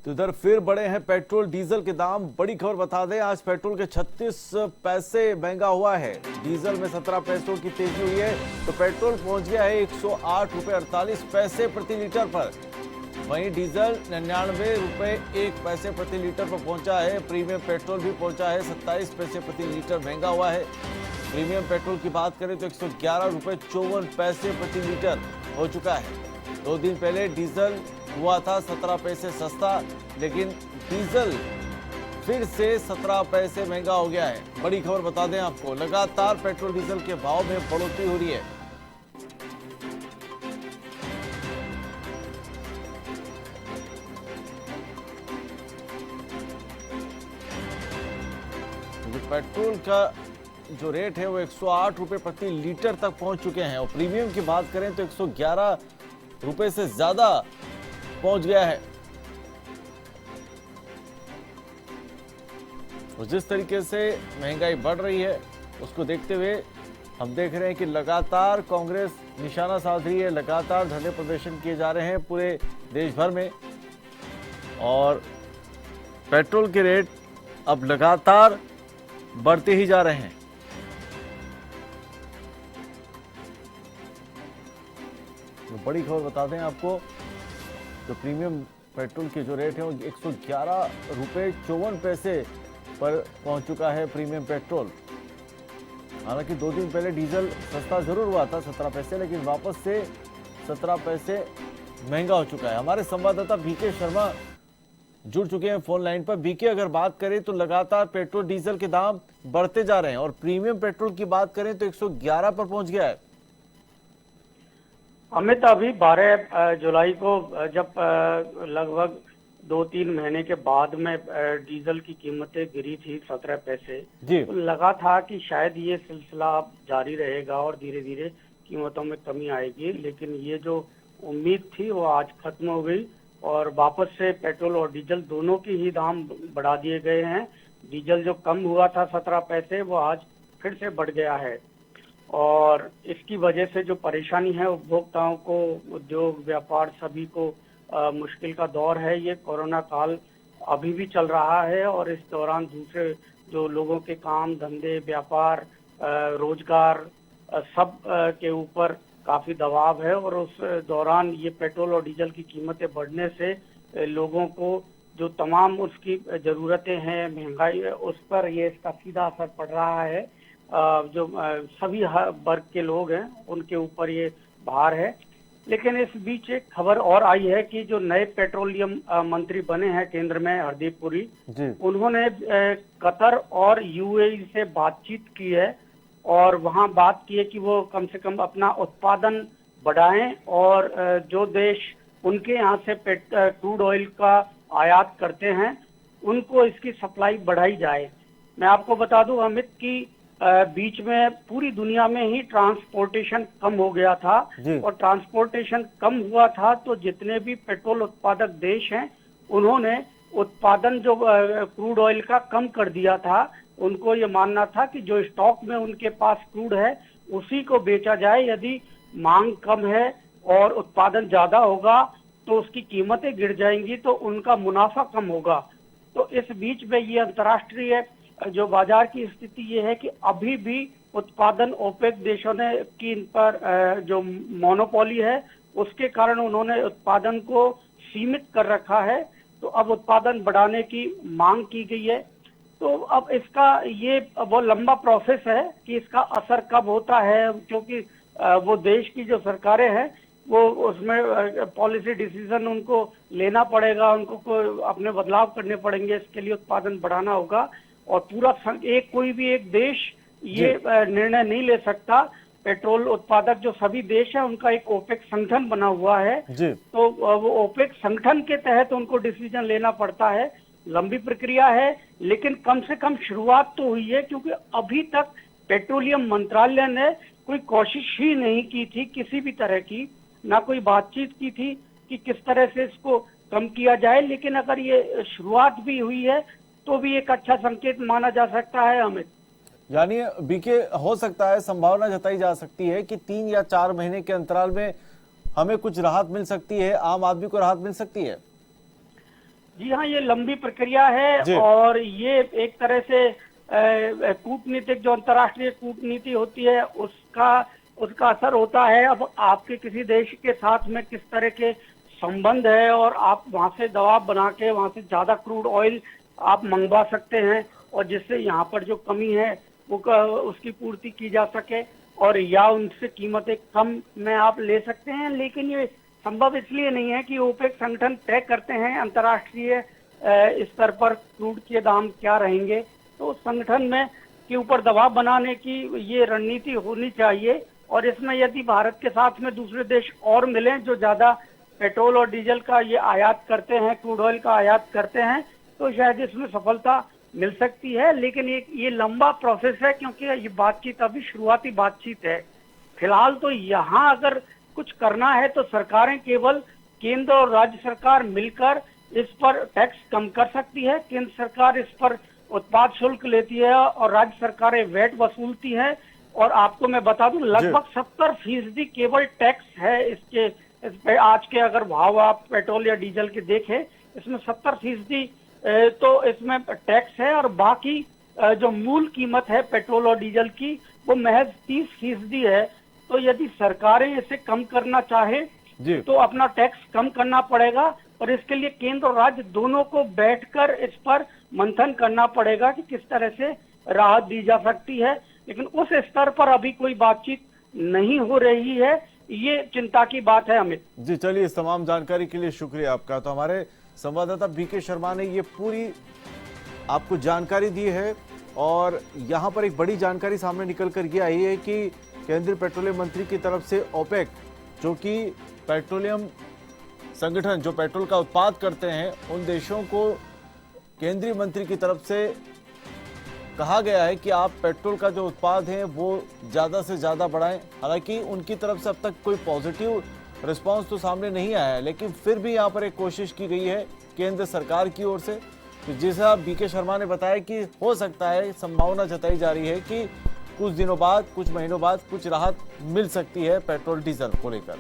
तो इधर फिर बढ़े हैं पेट्रोल डीजल के दाम। बड़ी खबर बता दें, आज पेट्रोल के 36 पैसे महंगा हुआ है। डीजल में 17 पैसों की तेजी हुई है, तो पेट्रोल पहुंच गया है 108 रुपए 48 पैसे प्रति लीटर पर। वहीं डीजल 99 रुपए 1 पैसे प्रति लीटर पर पहुंचा है। प्रीमियम पेट्रोल भी पहुंचा है 27 पैसे प्रति लीटर महंगा हुआ है। प्रीमियम पेट्रोल की बात करें तो 111 रुपए 54 पैसे प्रति लीटर हो चुका है। 2 दिन पहले डीजल हुआ था 17 पैसे सस्ता, लेकिन डीजल फिर से 17 पैसे महंगा हो गया है। बड़ी खबर बता दें आपको, लगातार पेट्रोल डीजल के भाव में बढ़ोतरी हो रही है। पेट्रोल का जो रेट है वो 108 रुपए प्रति लीटर तक पहुंच चुके हैं और प्रीमियम की बात करें तो 111 रुपए से ज्यादा पहुंच गया है। और जिस तरीके से महंगाई बढ़ रही है उसको देखते हुए हम देख रहे हैं कि लगातार कांग्रेस निशाना साध रही है, लगातार धरने प्रदर्शन किए जा रहे हैं पूरे देश भर में और पेट्रोल के रेट अब लगातार बढ़ते ही जा रहे हैं। तो बड़ी खबर बता दें आपको, तो प्रीमियम पेट्रोल के जो रेट है वो 111 रुपए 54 पैसे पर पहुंच चुका है प्रीमियम पेट्रोल। हालांकि 2 दिन पहले डीजल सस्ता जरूर हुआ था 17 पैसे, लेकिन वापस से 17 पैसे महंगा हो चुका है। हमारे संवाददाता बीके शर्मा जुड़ चुके हैं फोन लाइन पर। बीके, अगर बात करें तो लगातार पेट्रोल डीजल के दाम बढ़ते जा रहे हैं और प्रीमियम पेट्रोल की बात करें तो 111 पर पहुंच गया है। अमित, अभी 12 जुलाई को जब लगभग 2-3 महीने के बाद में डीजल की कीमतें गिरी थी 17 पैसे, तो लगा था कि शायद ये सिलसिला जारी रहेगा और धीरे धीरे कीमतों में कमी आएगी, लेकिन ये जो उम्मीद थी वो आज खत्म हो गई और वापस से पेट्रोल और डीजल दोनों की ही दाम बढ़ा दिए गए हैं। डीजल जो कम हुआ था 17 पैसे वो आज फिर से बढ़ गया है और इसकी वजह से जो परेशानी है उपभोक्ताओं को, उद्योग व्यापार सभी को मुश्किल का दौर है। ये कोरोना काल अभी भी चल रहा है और इस दौरान दूसरे जो लोगों के काम धंधे व्यापार रोजगार सब के ऊपर काफी दबाव है और उस दौरान ये पेट्रोल और डीजल की कीमतें बढ़ने से लोगों को जो तमाम उसकी जरूरतें हैं महंगाई उस पर ये इसका सीधा असर पड़ रहा है। जो सभी वर्ग के लोग हैं उनके ऊपर ये भार है। लेकिन इस बीच एक खबर और आई है कि जो नए पेट्रोलियम मंत्री बने हैं केंद्र में, हरदीप पुरी, उन्होंने कतर और यूएई से बातचीत की है और वहां बात की है कि वो कम से कम अपना उत्पादन बढ़ाएं और जो देश उनके यहाँ से क्रूड ऑयल का आयात करते हैं उनको इसकी सप्लाई बढ़ाई जाए। मैं आपको बता दूं अमित कि बीच में पूरी दुनिया में ही ट्रांसपोर्टेशन कम हो गया था और ट्रांसपोर्टेशन कम हुआ था तो जितने भी पेट्रोल उत्पादक देश हैं उन्होंने उत्पादन जो क्रूड ऑयल का कम कर दिया था। उनको ये मानना था कि जो स्टॉक में उनके पास क्रूड है उसी को बेचा जाए। यदि मांग कम है और उत्पादन ज्यादा होगा तो उसकी कीमतें गिर जाएंगी तो उनका मुनाफा कम होगा। तो इस बीच में ये अंतर्राष्ट्रीय जो बाजार की स्थिति ये है कि अभी भी उत्पादन ओपेक देशों ने की इन पर जो मोनोपोली है उसके कारण उन्होंने उत्पादन को सीमित कर रखा है। तो अब उत्पादन बढ़ाने की मांग की गई है। तो अब इसका ये वो लंबा प्रोसेस है कि इसका असर कब होता है, क्योंकि वो देश की जो सरकारें हैं वो उसमें पॉलिसी डिसीजन उनको लेना पड़ेगा, उनको अपने बदलाव करने पड़ेंगे, इसके लिए उत्पादन बढ़ाना होगा और पूरा कोई भी एक देश ये निर्णय नहीं ले सकता। पेट्रोल उत्पादक जो सभी देश हैं उनका एक ओपेक संगठन बना हुआ है, तो वो ओपेक संगठन के तहत उनको डिसीजन लेना पड़ता है। लंबी प्रक्रिया है लेकिन कम से कम शुरुआत तो हुई है, क्योंकि अभी तक पेट्रोलियम मंत्रालय ने कोई कोशिश ही नहीं की थी किसी भी तरह की, ना कोई बातचीत की थी कि किस तरह से इसको कम किया जाए। लेकिन अगर ये शुरुआत भी हुई है तो भी एक अच्छा संकेत माना जा सकता है अमित। यानी बीके, हो सकता है, संभावना जताई जा सकती है कि 3 या 4 महीने के अंतराल में हमें कुछ राहत मिल सकती है, आम आदमी को राहत मिल सकती है। जी हाँ, ये लंबी प्रक्रिया है और ये एक तरह से कूटनीतिक, जो अंतर्राष्ट्रीय कूटनीति होती है उसका असर होता है। अब आपके किसी देश के साथ में किस तरह के संबंध है और आप वहां से दबाव बना के वहां से ज्यादा क्रूड ऑयल आप मंगवा सकते हैं और जिससे यहाँ पर जो कमी है वो उसकी पूर्ति की जा सके, और या उनसे कीमतें कम में आप ले सकते हैं। लेकिन ये संभव इसलिए नहीं है कि ओपेक संगठन तय करते हैं अंतर्राष्ट्रीय स्तर पर क्रूड के दाम क्या रहेंगे, तो संगठन में के ऊपर दबाव बनाने की ये रणनीति होनी चाहिए। और इसमें यदि भारत के साथ में दूसरे देश और मिलें जो ज्यादा पेट्रोल और डीजल का ये आयात करते हैं, क्रूड ऑयल का आयात करते हैं, तो शायद इसमें सफलता मिल सकती है। लेकिन ये लंबा प्रोसेस है, क्योंकि ये बातचीत अभी शुरुआती बातचीत है। फिलहाल तो यहाँ अगर कुछ करना है तो सरकारें केवल केंद्र और राज्य सरकार मिलकर इस पर टैक्स कम कर सकती है। केंद्र सरकार इस पर उत्पाद शुल्क लेती है और राज्य सरकारें वैट वसूलती है। और आपको मैं बता दूं, लगभग 70% केवल टैक्स है इस पे। आज के अगर भाव आप पेट्रोल या डीजल के देखें, इसमें 70% तो इसमें टैक्स है, और बाकी जो मूल कीमत है पेट्रोल और डीजल की वो महज 30% है। तो यदि सरकारें इसे कम करना चाहे तो अपना टैक्स कम करना पड़ेगा, और इसके लिए केंद्र और राज्य दोनों को बैठकर इस पर मंथन करना पड़ेगा कि किस तरह से राहत दी जा सकती है। लेकिन उस स्तर पर अभी कोई बातचीत नहीं हो रही है, ये चिंता की बात है अमित जी। चलिए, इस तमाम जानकारी के लिए शुक्रिया आपका। तो हमारे संवाददाता बीके शर्मा ने ये पूरी आपको जानकारी दी है, और यहाँ पर एक बड़ी जानकारी सामने निकल कर ये आई है कि केंद्रीय पेट्रोलियम मंत्री की तरफ से ओपेक, जो कि पेट्रोलियम संगठन जो पेट्रोल का उत्पाद करते हैं, उन देशों को केंद्रीय मंत्री की तरफ से कहा गया है कि आप पेट्रोल का जो उत्पाद है वो ज़्यादा से ज़्यादा बढ़ाएं। हालांकि उनकी तरफ से अब तक कोई पॉजिटिव रिस्पांस तो सामने नहीं आया है, लेकिन फिर भी यहाँ पर एक कोशिश की गई है केंद्र सरकार की ओर से। तो जैसा बीके शर्मा ने बताया कि हो सकता है, संभावना जताई जा रही है कि कुछ दिनों बाद, कुछ महीनों बाद कुछ राहत मिल सकती है पेट्रोल डीजल को लेकर।